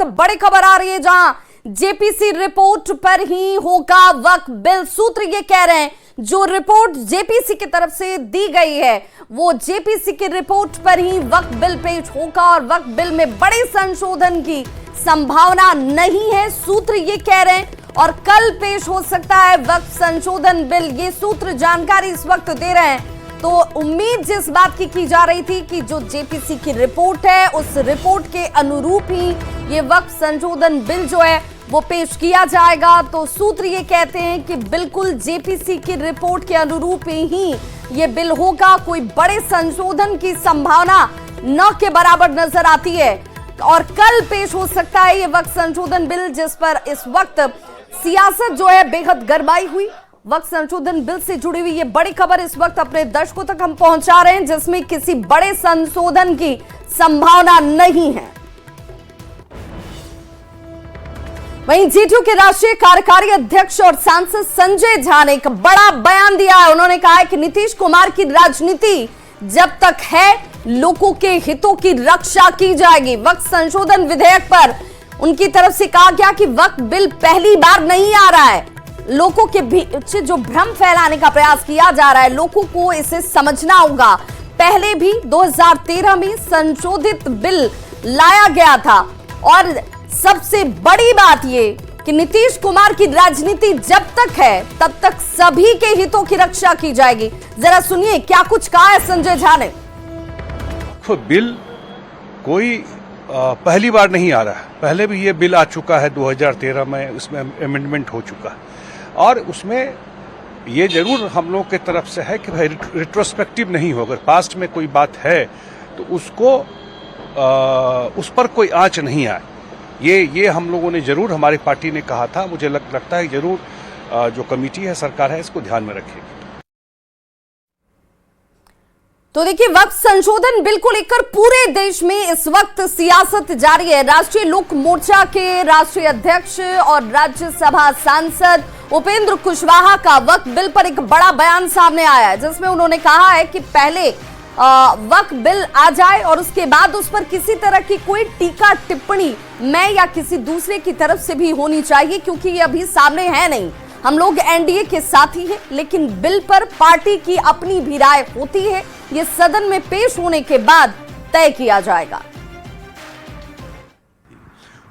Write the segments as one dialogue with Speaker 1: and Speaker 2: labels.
Speaker 1: वक्त बड़ी खबर आ रही है, जहां जेपीसी रिपोर्ट पर ही होगा वक्फ बिल। सूत्र ये कह रहे हैं जो रिपोर्ट जेपीसी की तरफ से दी गई है वो जेपीसी की रिपोर्ट पर ही वक्फ बिल पेश होगा और वक्फ बिल में बड़े संशोधन की संभावना नहीं है, सूत्र ये कह रहे हैं। और कल पेश हो सकता है वक्फ संशोधन बिल, ये सूत्र जानकारी इस वक्त दे रहे हैं। तो उम्मीद जिस बात की जा रही थी कि जो जेपीसी की रिपोर्ट है उस रिपोर्ट के अनुरूप ही ये वक्फ संशोधन बिल जो है वो पेश किया जाएगा। तो सूत्र ये कहते हैं कि बिल्कुल जेपीसी की रिपोर्ट के अनुरूप ही ये बिल होगा, कोई बड़े संशोधन की संभावना न के बराबर नजर आती है। और कल पेश हो सकता है ये वक्फ संशोधन बिल, जिस पर इस वक्त सियासत जो है बेहद गरमाई हुई। वक्फ संशोधन बिल से जुड़ी हुई ये बड़ी खबर इस वक्त अपने दर्शकों तक हम पहुंचा रहे हैं, जिसमें किसी बड़े संशोधन की संभावना नहीं है। वहीं जेडीयू के राष्ट्रीय कार्यकारी अध्यक्ष और सांसद संजय झा ने एक बड़ा बयान दिया है। उन्होंने कहा है कि नीतीश कुमार की राजनीति जब तक है लोगों के हितों की रक्षा की जाएगी। वक्फ संशोधन विधेयक पर उनकी तरफ से कहा गया कि वक्फ बिल पहली बार नहीं आ रहा है, लोगों के बीच जो भ्रम फैलाने का प्रयास किया जा रहा है, लोगों को इसे समझना होगा। पहले भी 2013 में संशोधित बिल लाया गया था और सबसे बड़ी बात ये कि नीतीश कुमार की राजनीति जब तक है तब तक सभी के हितों की रक्षा की जाएगी। जरा सुनिए क्या कुछ कहा है संजय झा ने।
Speaker 2: बिल कोई पहली बार नहीं आ रहा है, पहले भी ये बिल आ चुका है 2013 में, उसमें अमेंडमेंट हो चुका और उसमें ये जरूर हम लोग की तरफ से है कि भाई रिट्रोस्पेक्टिव नहीं हो, अगर पास्ट में कोई बात है तो उसको उस पर कोई आंच नहीं आए। ये हम लोगों ने जरूर, हमारी पार्टी ने कहा था, मुझे लगता है जरूर जो कमेटी है सरकार है इसको ध्यान में रखेगी।
Speaker 1: तो देखिए वक्फ संशोधन बिल को लेकर पूरे देश में इस वक्त सियासत जारी है। राष्ट्रीय लोक मोर्चा के राष्ट्रीय अध्यक्ष और राज्यसभा सांसद उपेंद्र कुशवाहा का वक्फ बिल पर एक बड़ा बयान सामने आया है, जिसमें उन्होंने कहा है कि पहले वक्फ बिल आ जाए और उसके बाद उस पर किसी तरह की कोई टीका टिप्पणी मैं या किसी दूसरे की तरफ से भी होनी चाहिए, क्योंकि ये अभी सामने है नहीं। हम लोग एनडीए के साथ ही हैं, लेकिन बिल पर पार्टी की अपनी भी राय होती है, ये सदन में पेश होने के बाद तय किया जाएगा।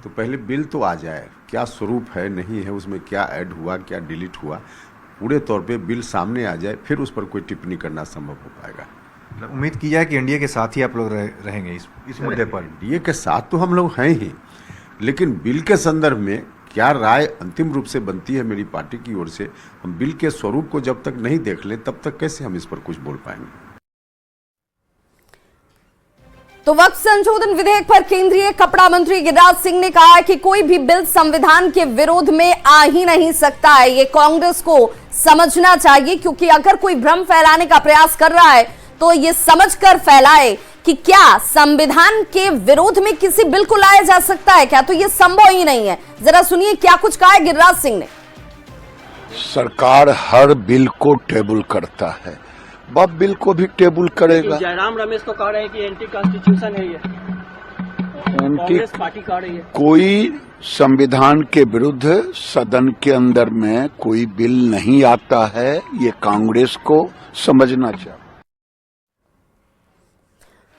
Speaker 3: तो पहले बिल तो आ जाए, क्या स्वरूप है नहीं है, उसमें क्या ऐड हुआ क्या डिलीट हुआ, पूरे तौर पे बिल सामने आ जाए, फिर उस पर कोई टिप्पणी करना संभव हो पाएगा।
Speaker 4: उम्मीद की जाए कि एनडीए के साथ ही आप लोग रहेंगे इस मुद्दे पर।
Speaker 3: एनडीए के साथ तो हम लोग हैं ही, लेकिन बिल के संदर्भ में क्या राय अंतिम रूप से बनती है मेरी पार्टी की ओर से, हम बिल के स्वरूप को जब तक नहीं देख लें तब तक कैसे हम इस पर कुछ बोल पाएंगे।
Speaker 1: तो वक्फ संशोधन विधेयक पर केंद्रीय कपड़ा मंत्री गिरिराज सिंह ने कहा है कि कोई भी बिल संविधान के विरोध में आ ही नहीं सकता है, ये कांग्रेस को समझना चाहिए, क्योंकि अगर कोई भ्रम फैलाने का प्रयास कर रहा है तो ये समझकर फैलाए कि क्या संविधान के विरोध में किसी बिल को लाया जा सकता है क्या, तो ये संभव ही नहीं है। जरा सुनिए क्या कुछ कहा है गिरिराज सिंह ने।
Speaker 5: सरकार हर बिल को टेबल करता है, वह बिल को भी टेबल करेगा।
Speaker 6: जयराम रमेश तो कह रहे हैं कि एंटी कॉन्स्टिट्यूशन है, ये कांग्रेस पार्टी कह रही है।
Speaker 5: कोई संविधान के विरुद्ध सदन के अंदर में कोई बिल नहीं आता है, ये कांग्रेस को समझना चाहिए।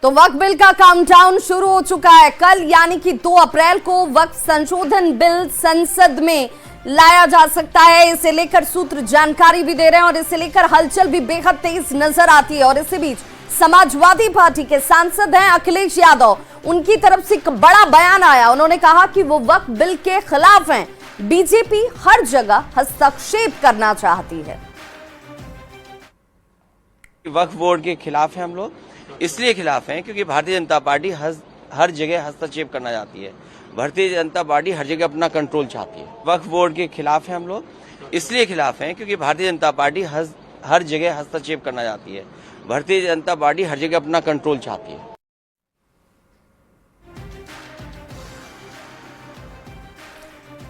Speaker 1: तो वक्फ बिल का काउंटडाउन शुरू हो चुका है। कल यानी कि 2 अप्रैल को वक्फ संशोधन बिल संसद में लाया जा सकता है, इसे लेकर सूत्र जानकारी भी दे रहे हैं और इसे लेकर हलचल भी बेहद तेज नजर आती है। और इसी बीच समाजवादी पार्टी के सांसद हैं अखिलेश यादव, उनकी तरफ से एक बड़ा बयान आया। उन्होंने कहा कि वो वक्फ बिल के खिलाफ हैं, बीजेपी हर जगह हस्तक्षेप करना चाहती है।
Speaker 7: वक्फ बोर्ड के खिलाफ है हम लोग, इसलिए खिलाफ हैं क्योंकि भारतीय जनता पार्टी हर जगह हस्तक्षेप करना चाहती है। भारतीय जनता पार्टी हर जगह अपना कंट्रोल चाहती है। वक्फ बोर्ड के खिलाफ है हम लोग, इसलिए खिलाफ हैं क्योंकि भारतीय जनता पार्टी हर जगह हस्तक्षेप करना चाहती है। भारतीय जनता पार्टी हर जगह अपना कंट्रोल चाहती है।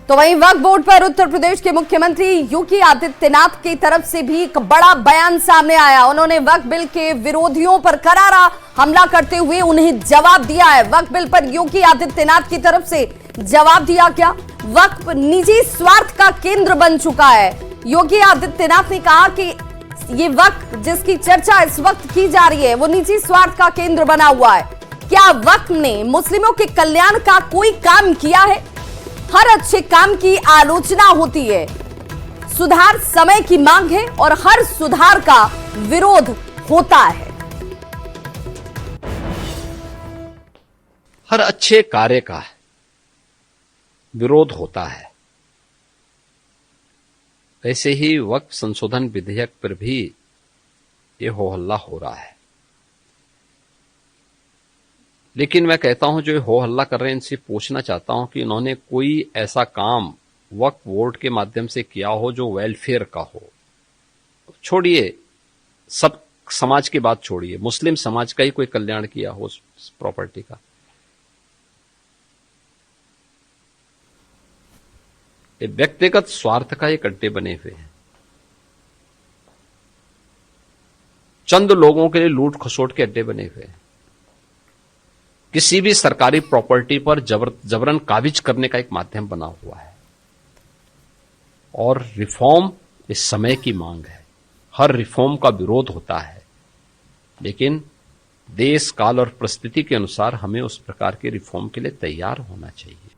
Speaker 1: तो वहीं वक्फ बोर्ड पर उत्तर प्रदेश के मुख्यमंत्री योगी आदित्यनाथ की तरफ से भी एक बड़ा बयान सामने आया। उन्होंने वक्फ बिल के विरोधियों पर करारा हमला करते हुए उन्हें जवाब दिया है। वक्फ बिल पर योगी आदित्यनाथ की तरफ से जवाब दिया क्या? वक्फ निजी स्वार्थ का केंद्र बन चुका है। योगी आदित्यनाथ ने कहा कि ये वक्फ जिसकी चर्चा इस वक्त की जा रही है वो निजी स्वार्थ का केंद्र बना हुआ है। क्या वक्फ ने मुस्लिमों के कल्याण का कोई काम किया है? हर अच्छे काम की आलोचना होती है, सुधार समय की मांग है और हर सुधार का विरोध होता है।
Speaker 8: हर अच्छे कार्य का विरोध होता है। वैसे ही वक्फ संशोधन विधेयक पर भी ये हो हल्ला हो रहा है। लेकिन मैं कहता हूं जो हो हल्ला कर रहे हैं इनसे पूछना चाहता हूं कि इन्होंने कोई ऐसा काम वक्फ बोर्ड के माध्यम से किया हो जो वेलफेयर का हो। छोड़िए, सब समाज की बात छोड़िए, मुस्लिम समाज का ही कोई कल्याण किया हो उस प्रॉपर्टी का। ये व्यक्तिगत स्वार्थ का एक अड्डे बने हुए हैं। चंद लोगों के लिए लूट खसोट के अड्डे बने हुए हैं। किसी भी सरकारी प्रॉपर्टी पर जबरन काबिज करने का एक माध्यम बना हुआ है। और रिफॉर्म इस समय की मांग है। हर रिफॉर्म का विरोध होता है, लेकिन देश काल और परिस्थिति के अनुसार हमें उस प्रकार के रिफॉर्म के लिए तैयार होना चाहिए।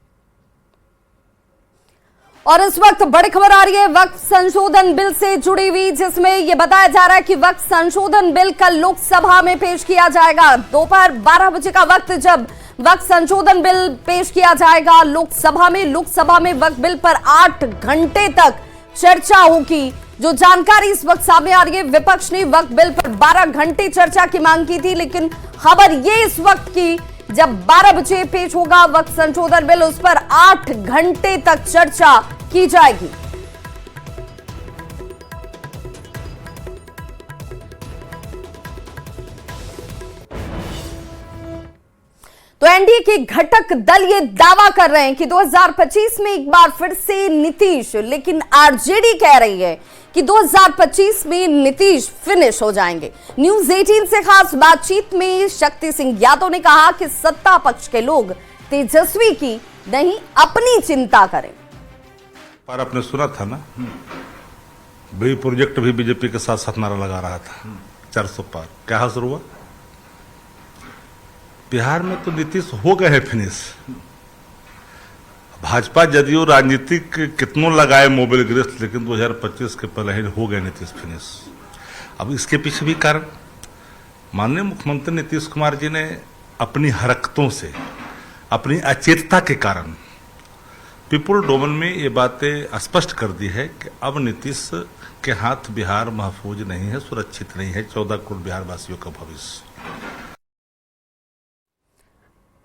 Speaker 1: और इस वक्त बड़ी खबर आ रही है वक्फ संशोधन बिल से जुड़ी हुई, जिसमें यह बताया जा रहा है कि वक्फ संशोधन बिल कल लोकसभा में पेश किया जाएगा। दोपहर 12 बजे का वक्त जब वक्फ संशोधन बिल पेश किया जाएगा लोकसभा में वक्फ बिल पर 8 घंटे तक चर्चा होगी। जो जानकारी इस वक्त सामने आ रही है, विपक्ष ने वक्फ बिल पर 12 घंटे चर्चा की मांग की थी, लेकिन खबर ये इस वक्त की जब 12 बजे पेश होगा वक्फ संशोधन बिल, उस पर 8 घंटे तक चर्चा की जाएगी। तो एनडीए के घटक दल ये दावा कर रहे हैं कि 2025 में एक बार फिर से नीतीश, लेकिन आरजेडी कह रही है कि 2025 में नीतीश फिनिश हो जाएंगे। न्यूज 18 से खास बातचीत में शक्ति सिंह यादव ने कहा कि सत्ता पक्ष के लोग तेजस्वी की नहीं अपनी चिंता करें।
Speaker 9: पर आपने सुना था ना, बड़ी प्रोजेक्ट भी बीजेपी के साथ साथ नारा लगा रहा था 400 पार। क्या हासिल हुआ? बिहार में तो नीतीश हो गए हैं फिनिश। भाजपा जदयू राजनीतिक कितनों लगाए मोबाइल ग्रेस, लेकिन 2025 के पहले ही हो गए नीतीश फिनिश। अब इसके पीछे भी कारण माननीय मुख्यमंत्री नीतीश कुमार जी ने अपनी हरकतों से, अपनी अचेतता के कारण पीपुल डोमेन में ये बातें स्पष्ट कर दी है कि अब नीतीश के हाथ बिहार महफूज नहीं है, सुरक्षित नहीं है। 14 करोड़ बिहार वासियों का भविष्य।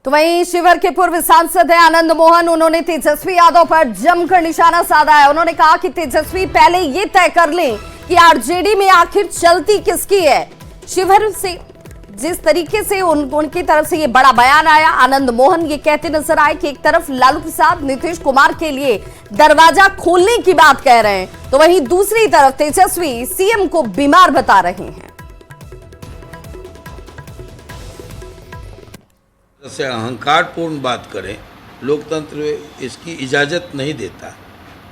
Speaker 1: तो वहीं शिवहर के पूर्व सांसद है आनंद मोहन, उन्होंने तेजस्वी यादव पर जमकर निशाना साधा है। उन्होंने कहा कि तेजस्वी पहले ये तय कर लें कि आरजेडी में आखिर चलती किसकी है। शिवहर से जिस तरीके से उनकी तरफ से ये बड़ा बयान आया, आनंद मोहन ये कहते नजर आए कि एक तरफ लालू प्रसाद नीतीश कुमार के लिए दरवाजा खोलने की बात कह रहे हैं, तो वहीं दूसरी तरफ तेजस्वी सीएम को बीमार बता रहे हैं।
Speaker 10: से अहंकारपूर्ण बात करें, लोकतंत्र इसकी इजाजत नहीं देता।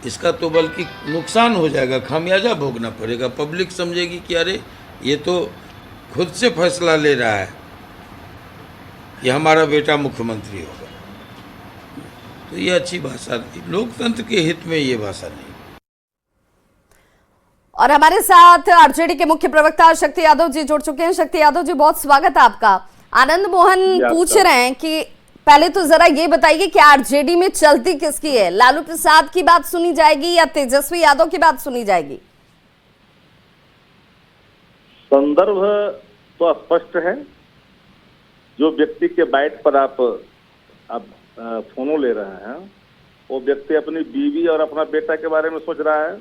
Speaker 10: इसका तो बल्कि नुकसान हो जाएगा, खामियाजा भोगना पड़ेगा। पब्लिक समझेगी कि अरे ये तो खुद से फैसला ले रहा है कि हमारा बेटा मुख्यमंत्री होगा। तो ये अच्छी भाषा, लोकतंत्र के हित में ये भाषा नहीं।
Speaker 1: और हमारे साथ आरजेडी के मुख्य प्रवक्ता शक्ति यादव जी जुड़ चुके हैं। शक्ति यादव जी, बहुत स्वागत है आपका। आनंद मोहन पूछ रहे हैं कि पहले तो जरा ये बताइए कि आरजेडी में चलती किसकी है, लालू प्रसाद की बात सुनी जाएगी या तेजस्वी यादव की बात सुनी जाएगी?
Speaker 11: संदर्भ तो स्पष्ट है। जो व्यक्ति के बाइट पर आप फोनो ले रहे हैं, वो व्यक्ति अपनी बीवी और अपना बेटा के बारे में सोच रहा है,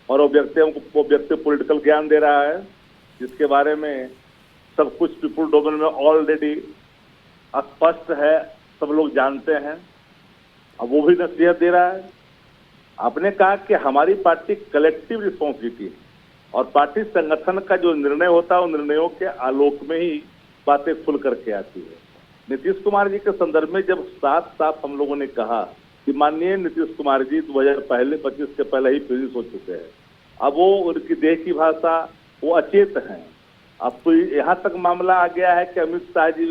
Speaker 11: और वो व्यक्ति पॉलिटिकल ज्ञान दे रहा है, जिसके बारे में सब कुछ पीपुल डोमेन में ऑलरेडी स्पष्ट है, सब लोग जानते हैं। अब वो भी नसीहत दे रहा है। आपने कहा कि हमारी पार्टी कलेक्टिव रिस्पॉन्सिबिलिटी है, और पार्टी संगठन का जो निर्णय होता है, उन निर्णयों के आलोक में ही बातें खुल करके आती है। नीतीश कुमार जी के संदर्भ में जब साफ साफ हम लोगों ने कहा कि माननीय नीतीश कुमार जी 2025 के पहले ही फिनिश हो चुके हैं, अब वो उनकी देह की भाषा वो अचेत हैं। अब तो यहाँ तक मामला आ गया है कि अमित शाह जी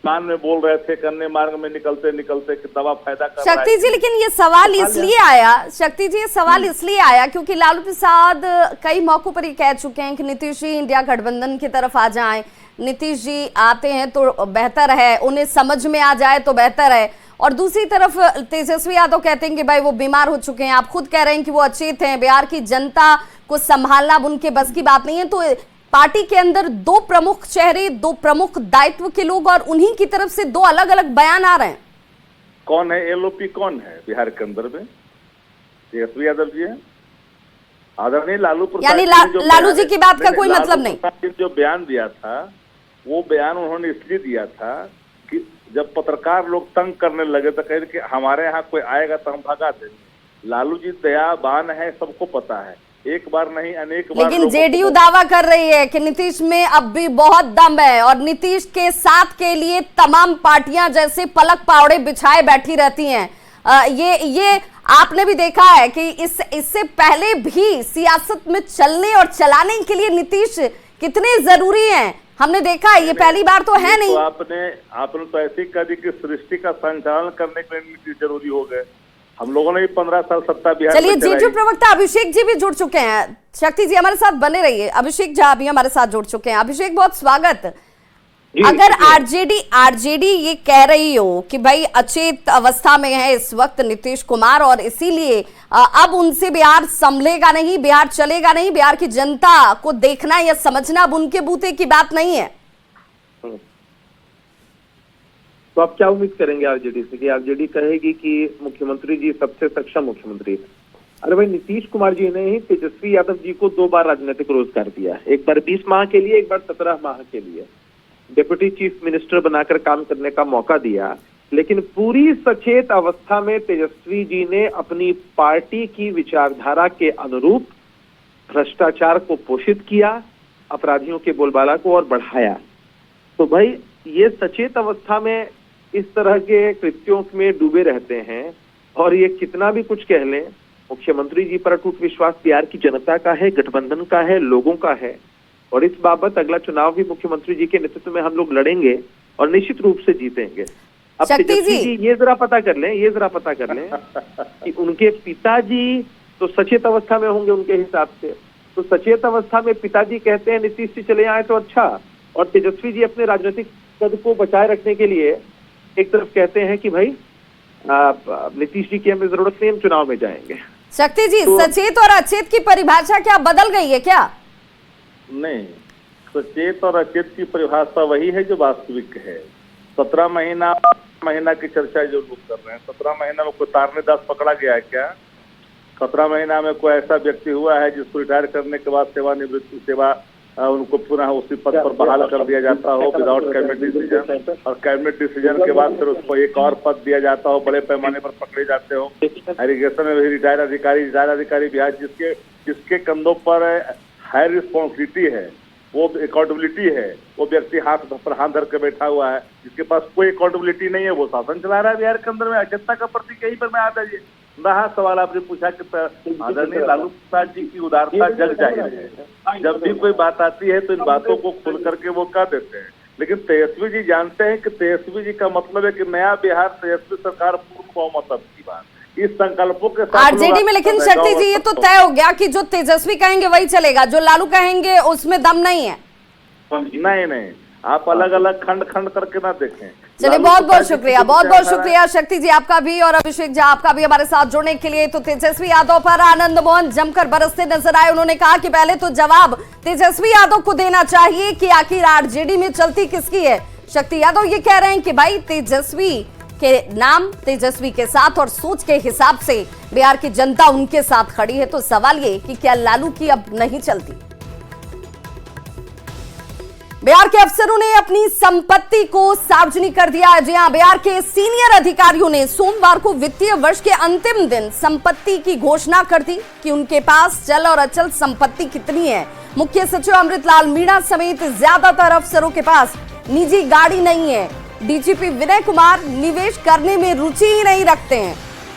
Speaker 11: कान में बोल रहे थे, करने मार्ग में निकलते निकलते कि दवा फायदा कर रहा है।
Speaker 1: शक्ति जी, लेकिन ये सवाल इसलिए आया, शक्ति जी ये सवाल इसलिए आया क्योंकि लालू प्रसाद कई मौकों पर ये कह चुके हैं कि नीतीश जी इंडिया गठबंधन की तरफ आ जाएं, नीतीश जी आते हैं तो बेहतर है, उन्हें समझ में आ जाए तो बेहतर है। और दूसरी तरफ तेजस्वी यादव कहते हैं कि भाई वो बीमार हो चुके हैं, आप खुद कह रहे हैं कि वो अचेत हैं, बिहार की जनता को संभालना उनके बस की बात नहीं है। तो पार्टी के अंदर दो प्रमुख चेहरे, दो प्रमुख दायित्व के लोग और उन्हीं की तरफ से दो अलग अलग बयान आ रहे हैं।
Speaker 11: कौन है एलओपी, कौन है बिहार के अंदर में? तेजस्वी यादव जी है, आदरणीय लालू प्रसाद,
Speaker 1: यानी लालू जी की बात का कोई मतलब नहीं।
Speaker 11: जो बयान दिया था वो बयान उन्होंने इसलिए दिया था कि जब पत्रकार लोग तंग करने लगे तो कहे कि हमारे यहाँ कोई आएगा तो हम भगा देंगे। लालू जी दयावान है, सबको पता है, एक बार नहीं अनेक बार।
Speaker 1: लेकिन जेडीयू दावा कर रही है कि नीतीश में अब भी बहुत दम है और नीतीश के साथ के लिए तमाम पार्टियां जैसे पलक पावड़े बिछाए बैठी रहती हैं। ये आपने भी देखा है कि इससे पहले भी सियासत में चलने और चलाने के लिए नीतीश कितने जरूरी हैं, हमने देखा है, ये पहली बार तो है नहीं।
Speaker 11: तो आपने तो ऐसी कह दी कि सृष्टि का संचालन करने के लिए नीतीश जरूरी हो गए। हम लोगों ने भी 15 साल सत्ता बिहार।
Speaker 1: चलिए, जेडीयू प्रवक्ता अभिषेक जी भी जुड़ चुके हैं। शक्ति जी हमारे साथ बने रहिए। अभिषेक झा भी हमारे साथ जुड़ चुके हैं। अभिषेक, बहुत स्वागत। अगर आरजेडी ये कह रही हो कि भाई अचेत अवस्था में है इस वक्त नीतीश कुमार और इसीलिए अब उनसे बिहार संभलेगा नहीं, बिहार चलेगा नहीं, बिहार की जनता को देखना या समझना अब उनके बूते की बात नहीं है,
Speaker 12: तो आप क्या उम्मीद करेंगे आरजेडी से कि आरजेडी कहेगी कि मुख्यमंत्री जी सबसे सक्षम मुख्यमंत्री है? अरे भाई, नीतीश कुमार जी ने ही तेजस्वी यादव जी को 2 बार राजनीतिक रोजगार दिया, एक बार 20 माह के लिए, एक बार 17 माह के लिए डिप्टी चीफ मिनिस्टर बनाकर काम करने का मौका दिया। लेकिन पूरी सचेत अवस्था में तेजस्वी जी ने अपनी पार्टी की विचारधारा के अनुरूप भ्रष्टाचार को पोषित किया, अपराधियों के बोलबाला को और बढ़ाया। तो भाई, ये सचेत अवस्था में इस तरह के कृत्यों में डूबे रहते हैं और ये कितना भी कुछ कह लें, मुख्यमंत्री जी पर अटूट विश्वास बिहार की जनता का है, गठबंधन का है, लोगों का है। और इस बाबत अगला चुनाव भी मुख्यमंत्री जी के नेतृत्व में हम लोग लड़ेंगे और निश्चित रूप से जीतेंगे। अब तेजस्वी जी ये जरा पता कर लें कि उनके पिताजी तो सचेत अवस्था में होंगे उनके हिसाब से। तो सचेत अवस्था में पिताजी कहते हैं नीतीश जी चले आए तो अच्छा, और तेजस्वी जी अपने राजनीतिक पद को बचाए रखने के लिए एक तरफ कहते हैं कि भाई नीतीश जी की हमें जरूरत नहीं, हम चुनाव में जाएंगे।
Speaker 1: शक्ति जी, तो सचेत और अचेत की परिभाषा क्या बदल गई है क्या?
Speaker 11: नहीं, सचेत और अचेत की परिभाषा वही है जो वास्तविक है। 17 महीना की चर्चा जो लोग कर रहे हैं, 17 महीना में कोई तारनेदास पकड़ा गया है क्या? 17 महीना में कोई ऐसा व्यक्ति हुआ है जिसको रिटायर करने के बाद सेवा उनको पुनः उसी पद पर बहाल कर दिया जाता हो विदाउट कैबिनेट डिसीजन, और कैबिनेट डिसीजन के बाद फिर उसको एक और पद दिया जाता हो, बड़े पैमाने पर पकड़े जाते हो। इरिगेशन में भी रिटायर अधिकारी बिहार जिसके कंधों पर हाई रिस्पॉन्सिबिलिटी है, वो अकाउंटेबिलिटी है, वो व्यक्ति हाथ पर हाथ धर के बैठा हुआ है, जिसके पास कोई अकाउंटेबिलिटी नहीं है, वो शासन चला रहा है बिहार के अंदर में। अचेतता का प्रतीक यही पर मैं आता है। रहा सवाल आपने पूछा कि आदरणीय लालू प्रसाद जी की उदारता जग जाहिर है, जब भी कोई बात आती है तो इन बातों को खोल करके वो कह देते हैं। लेकिन तेजस्वी जी जानते हैं कि तेजस्वी जी का मतलब है कि नया बिहार, तेजस्वी सरकार, पूर्ण बहुमत की बात, इस संकल्पों के साथ
Speaker 1: आरजेडी में। लेकिन शक्ति जी, ये तो तय हो गया कि जो तेजस्वी कहेंगे वही चलेगा, जो लालू कहेंगे उसमें दम नहीं है।
Speaker 11: नहीं, आप अलग अलग खंड करके ना देखें।
Speaker 1: चलिए, बहुत बहुत शुक्रिया शक्ति जी आपका भी और अभिषेक झा आपका भी हमारे साथ जुड़ने के लिए। तो तेजस्वी यादव पर आनंद मोहन जमकर बरसते नजर आए। उन्होंने कहा कि पहले तो जवाब तेजस्वी यादव को देना चाहिए कि आखिर आरजेडी में चलती किसकी है। शक्ति यादव ये कह रहे हैं कि भाई तेजस्वी के नाम, तेजस्वी के साथ और सोच के हिसाब से बिहार की जनता उनके साथ खड़ी है। तो सवाल ये कि क्या लालू की अब नहीं चलती? बिहार के अफसरों ने अपनी संपत्ति को सार्वजनिक कर दिया है। जी हां, बिहार के सीनियर अधिकारियों ने सोमवार को वित्तीय वर्ष के अंतिम दिन संपत्ति की घोषणा कर दी कि उनके पास चल और अचल संपत्ति कितनी है। मुख्य सचिव अमृतलाल मीणा समेत ज्यादातर अफसरों के पास निजी गाड़ी नहीं है, डीजीपी विनय कुमार निवेश करने में रुचि ही नहीं रखते हैं।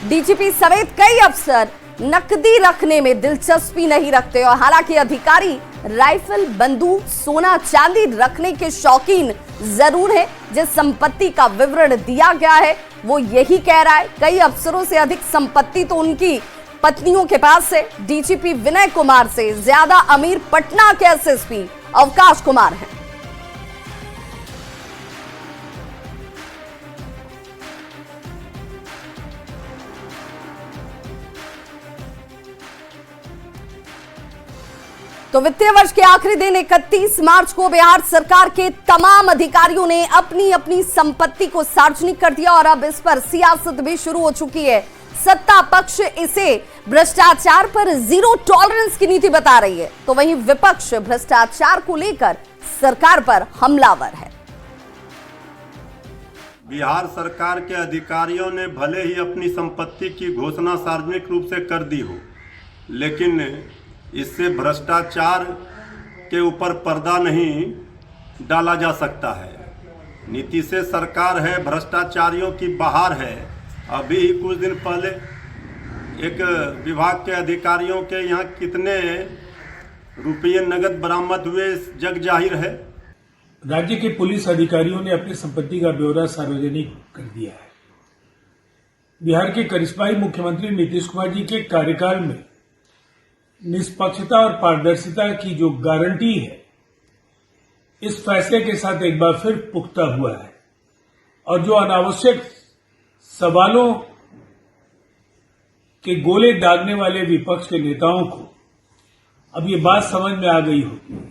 Speaker 1: डीजीपी समेत कई अफसर नकदी रखने में दिलचस्पी नहीं रखते और हालांकि अधिकारी राइफल, बंदूक, सोना, चांदी रखने के शौकीन जरूर है। जिस संपत्ति का विवरण दिया गया है वो यही कह रहा है। कई अफसरों से अधिक संपत्ति तो उनकी पत्नियों के पास है। डीजीपी विनय कुमार से ज्यादा अमीर पटना के एसएसपी अवकाश कुमार हैं। तो वित्तीय वर्ष के आखिरी दिन 31 मार्च को बिहार सरकार के तमाम अधिकारियों ने अपनी अपनी संपत्ति को सार्वजनिक कर दिया और अब इस पर सियासत भी शुरू हो चुकी है। सत्ता पक्ष इसे भ्रष्टाचार पर जीरो टॉलरेंस की नीति बता रही है, तो वहीं विपक्ष भ्रष्टाचार को लेकर सरकार पर हमलावर है।
Speaker 13: बिहार सरकार के अधिकारियों ने भले ही अपनी संपत्ति की घोषणा सार्वजनिक रूप से कर दी हो, लेकिन इससे भ्रष्टाचार के ऊपर पर्दा नहीं डाला जा सकता है। नीति से सरकार है, भ्रष्टाचारियों की बहार है। अभी कुछ दिन पहले एक विभाग के अधिकारियों के यहाँ कितने रुपये नगद बरामद हुए जग जाहिर है।
Speaker 14: राज्य के पुलिस अधिकारियों ने अपनी संपत्ति का ब्यौरा सार्वजनिक कर दिया है। बिहार के करिश्माई मुख्यमंत्री नीतीश कुमार जी के कार्यकाल में निष्पक्षता और पारदर्शिता की जो गारंटी है, इस फैसले के साथ एक बार फिर पुख्ता हुआ है और जो अनावश्यक सवालों के गोले दागने वाले विपक्ष के नेताओं को अब ये बात समझ में आ गई होगी।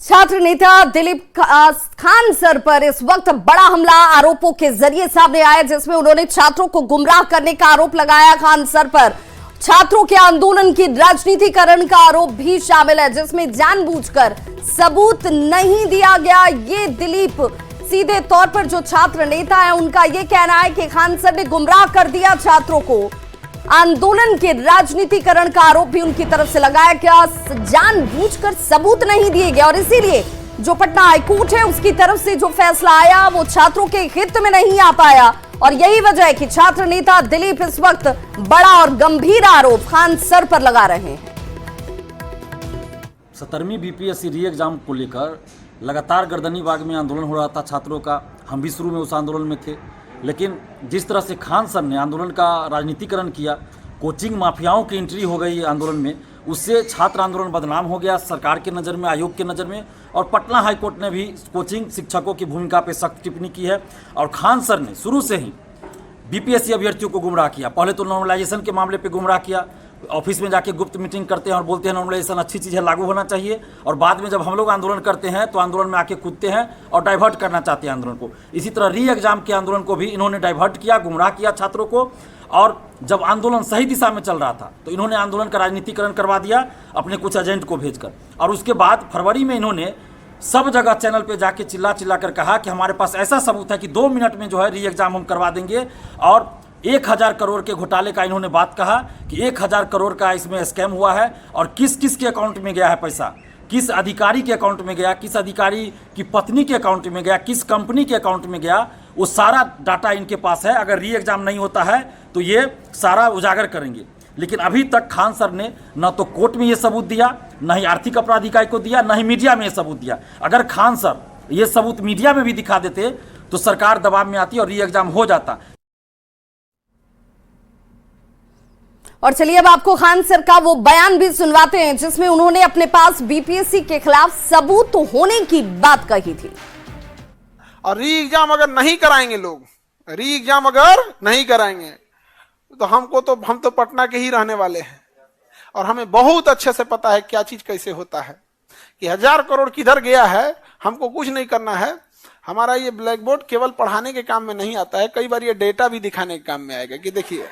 Speaker 1: छात्र नेता दिलीप खान सर पर इस वक्त बड़ा हमला आरोपों के जरिए सामने आया, जिसमें उन्होंने छात्रों को गुमराह करने का आरोप लगाया। खान सर पर छात्रों के आंदोलन की राजनीतिकरण का आरोप भी शामिल है, जिसमें जानबूझकर सबूत नहीं दिया गया। ये दिलीप सीधे तौर पर जो छात्र नेता है उनका ये कहना है कि खान सर ने गुमराह कर दिया छात्रों को। आंदोलन के राजनीतिकरण का आरोप भी उनकी तरफ से लगाया गया। जानबूझकर सबूत नहीं दिए गए और इसीलिए जो पटना हाईकोर्ट है उसकी तरफ से जो फैसला आया वो छात्रों के हित में नहीं आ पाया और यही वजह है कि छात्र नेता दिलीप इस वक्त बड़ा और गंभीर आरोप खान सर पर लगा रहे हैं।
Speaker 15: 17वीं बीपीएससी री एग्जाम को लेकर लगातार गर्दनीबाग में आंदोलन हो रहा था छात्रों का। हम भी शुरू में उस आंदोलन में थे, लेकिन जिस तरह से खान सर ने आंदोलन का राजनीतिकरण किया, कोचिंग माफियाओं की एंट्री हो गई आंदोलन में, उससे छात्र आंदोलन बदनाम हो गया सरकार के नज़र में, आयोग के नज़र में। और पटना हाईकोर्ट ने भी कोचिंग शिक्षकों की भूमिका पर सख्त टिप्पणी की है और खान सर ने शुरू से ही बीपीएससी अभ्यर्थियों को गुमराह किया। पहले तो नॉर्मलाइजेशन के मामले पे गुमराह किया, ऑफिस में जाके गुप्त मीटिंग करते हैं और बोलते हैं नॉर्मलाइजेशन अच्छी चीज़ है, लागू होना चाहिए, और बाद में जब हम लोग आंदोलन करते हैं तो आंदोलन में आके कूदते हैं और डाइवर्ट करना चाहते हैं आंदोलन को। इसी तरह री एग्जाम के आंदोलन को भी इन्होंने डाइवर्ट किया, गुमराह किया छात्रों को। और जब आंदोलन सही दिशा में चल रहा था तो इन्होंने आंदोलन का राजनीतिकरण करवा दिया अपने कुछ एजेंट को भेजकर। और उसके बाद फरवरी में इन्होंने सब जगह चैनल पे जाके चिल्ला चिल्ला कर कहा कि हमारे पास ऐसा सबूत है कि 2 मिनट में जो है री एग्जाम हम करवा देंगे। और 1000 करोड़ के घोटाले का इन्होंने बात कहा कि 1000 करोड़ का इसमें स्कैम हुआ है और किस किस के अकाउंट में गया है पैसा, किस अधिकारी के अकाउंट में गया, किस अधिकारी की पत्नी के अकाउंट में गया, किस कंपनी के अकाउंट में गया, वो सारा डाटा इनके पास है। अगर री एग्जाम नहीं होता है तो ये सारा उजागर करेंगे। लेकिन अभी तक खान सर ने न तो कोर्ट में ये सबूत दिया, न ही आर्थिक अपराध इकाई को दिया, न ही मीडिया में ये सबूत दिया। अगर खान सर ये सबूत मीडिया में भी दिखा देते तो सरकार दबाव में आती और री एग्जाम हो जाता।
Speaker 1: और चलिए अब आपको खान सर का वो बयान भी सुनवाते हैं जिसमें उन्होंने अपने पास बीपीएससी के खिलाफ सबूत होने की बात कही थी।
Speaker 16: और री एग्जाम अगर नहीं कराएंगे लोग, री एग्जाम अगर नहीं कराएंगे तो हम तो पटना के ही रहने वाले हैं और हमें बहुत अच्छे से पता है क्या चीज कैसे होता है कि 1000 करोड़ किधर गया है। हमको कुछ नहीं करना है। हमारा ये ब्लैक बोर्ड केवल पढ़ाने के काम में नहीं आता है, कई बार ये डेटा भी दिखाने के काम में आएगा कि देखिए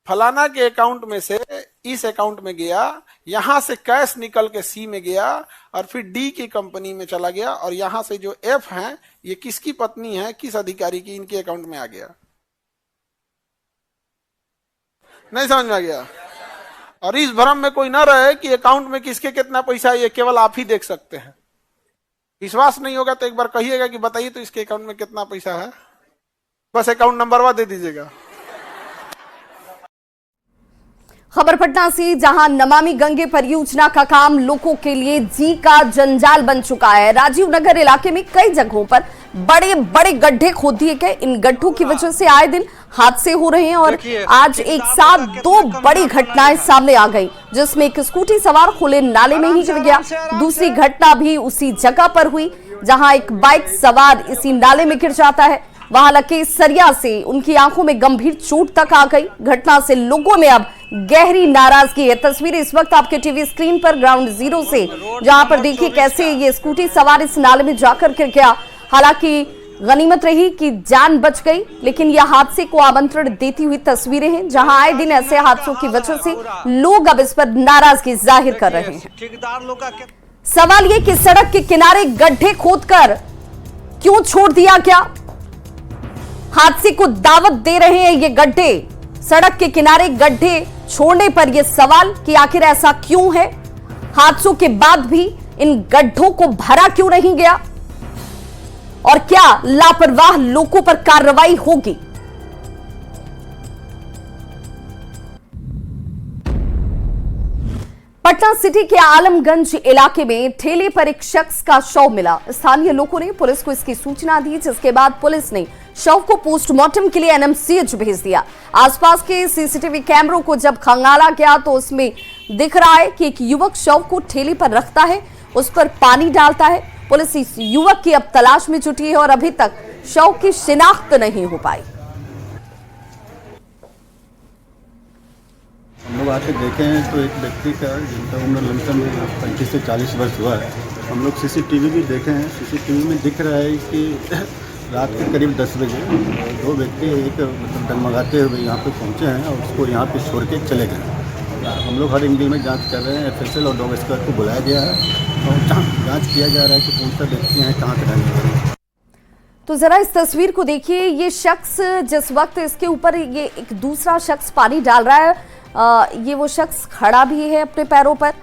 Speaker 16: फलाना के अकाउंट में से इस अकाउंट में गया, यहां से कैश निकल के सी में गया और फिर डी की कंपनी में चला गया और यहां से जो एफ है ये किसकी पत्नी है, किस अधिकारी की, इनके अकाउंट में आ गया। नहीं समझ में आ गया? और इस भ्रम में कोई ना रहे कि अकाउंट में किसके कितना पैसा है, ये केवल आप ही देख सकते हैं। विश्वास नहीं होगा तो एक बार कहिएगा कि बताइए तो इसके अकाउंट में कितना पैसा है, बस अकाउंट नंबर दे दीजिएगा।
Speaker 1: खबर पटना से, जहां नमामि गंगे परियोजना का काम लोगों के लिए जी का जंजाल बन चुका है। राजीव नगर इलाके में कई जगहों पर बड़े बड़े गड्ढे खोद दिए गए। इन गड्ढों की वजह से आए दिन हादसे हो रहे हैं और आज एक साथ दो बड़ी घटनाएं सामने आ गई, जिसमें एक स्कूटी सवार खुले नाले में ही गिर गया। दूसरी घटना भी उसी जगह पर हुई जहां एक बाइक सवार इसी नाले में गिर जाता है। वहां लगे सरिया से उनकी आंखों में गंभीर चोट तक आ गई। घटना से लोगों में अब गहरी नाराजगी है। तस्वीरें इस वक्त आपके टीवी स्क्रीन पर ग्राउंड जीरो से, जहां पर देखिए कैसे ये स्कूटी सवार इस नाले में जाकर गिर गया। हालांकि गनीमत रही कि जान बच गई, लेकिन यह हादसे को आमंत्रण देती हुई तस्वीरें हैं, जहां आए दिन ऐसे हादसों की वजह से लोग अब इस पर नाराजगी जाहिर कर रहे हैं। सवाल ये कि सड़क के किनारे गड्ढे खोदकर क्यों छोड़ दिया गया? हादसे को दावत दे रहे हैं ये गड्ढे। सड़क के किनारे गड्ढे छोड़ने पर यह सवाल कि आखिर ऐसा क्यों है? हादसों के बाद भी इन गड्ढों को भरा क्यों नहीं गया? और क्या लापरवाह लोगों पर कार्रवाई होगी? पटना सिटी के आलमगंज इलाके में ठेले पर एक शख्स का शव मिला। स्थानीय लोगों ने पुलिस को इसकी सूचना दी, जिसके बाद पुलिस ने शव को पोस्टमार्टम के लिए एनएमसीएच भेज दिया। आसपास के सीसीटीवी कैमरों को जब खंगाला गया तो उसमें दिख रहा है कि एक युवक शव को ठेले पर रखता है, उस पर पानी डालता है। पुलिस इस युवक की अब तलाश में जुटी है और अभी तक शव की शिनाख्त नहीं हो पाई।
Speaker 17: हम लोग आके देखे हैं तो एक व्यक्ति का जिनका उम्र लमसम 35 से 40 वर्ष हुआ है। हम लोग सीसीटीवी भी देखे हैं, सीसीटीवी में दिख रहा है कि रात के करीब 10 बजे दो व्यक्ति एक मतलब डगमगाते हुए यहाँ पे पहुँचे हैं और उसको यहाँ पे छोड़ के चले गए। हम लोग हर एंगल में जांच कर रहे हैं। एफएसएल और डॉग स्क्वाड को बुलाया गया है और जांच किया जा रहा है कि कौन सा व्यक्ति है, कहाँ से रहने वाले हैं।
Speaker 1: तो जरा इस तस्वीर को देखिए। ये शख्स जिस वक्त इसके ऊपर ये एक दूसरा शख्स पानी डाल रहा है, ये वो शख्स खड़ा भी है अपने पैरों पर।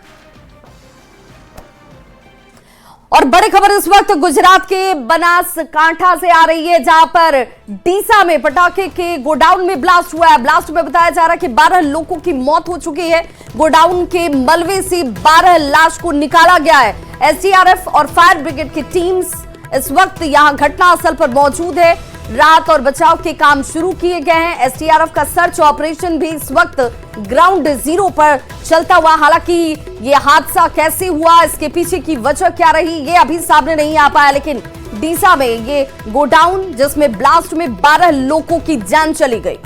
Speaker 1: और बड़ी खबर इस वक्त गुजरात के बनासकांठा से आ रही है, जहां पर डीसा में पटाखे के गोडाउन में ब्लास्ट हुआ है। ब्लास्ट में बताया जा रहा है कि 12 लोगों की मौत हो चुकी है। गोडाउन के मलबे से 12 लाश को निकाला गया है। एसडीआरएफ और फायर ब्रिगेड की टीम्स इस वक्त यहां घटनास्थल पर मौजूद है। राहत और बचाव के काम शुरू किए गए हैं। एसडीआरएफ का सर्च ऑपरेशन भी इस वक्त ग्राउंड जीरो पर चलता हुआ। हालांकि ये हादसा कैसे हुआ, इसके पीछे की वजह क्या रही, ये अभी सामने नहीं आ पाया। लेकिन डीसा में ये गोडाउन जिसमें ब्लास्ट में 12 लोगों की जान चली गई।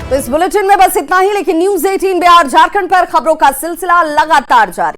Speaker 1: तो इस बुलेटिन में बस इतना ही, लेकिन न्यूज़ 18 बिहार झारखंड पर खबरों का सिलसिला लगातार जारी।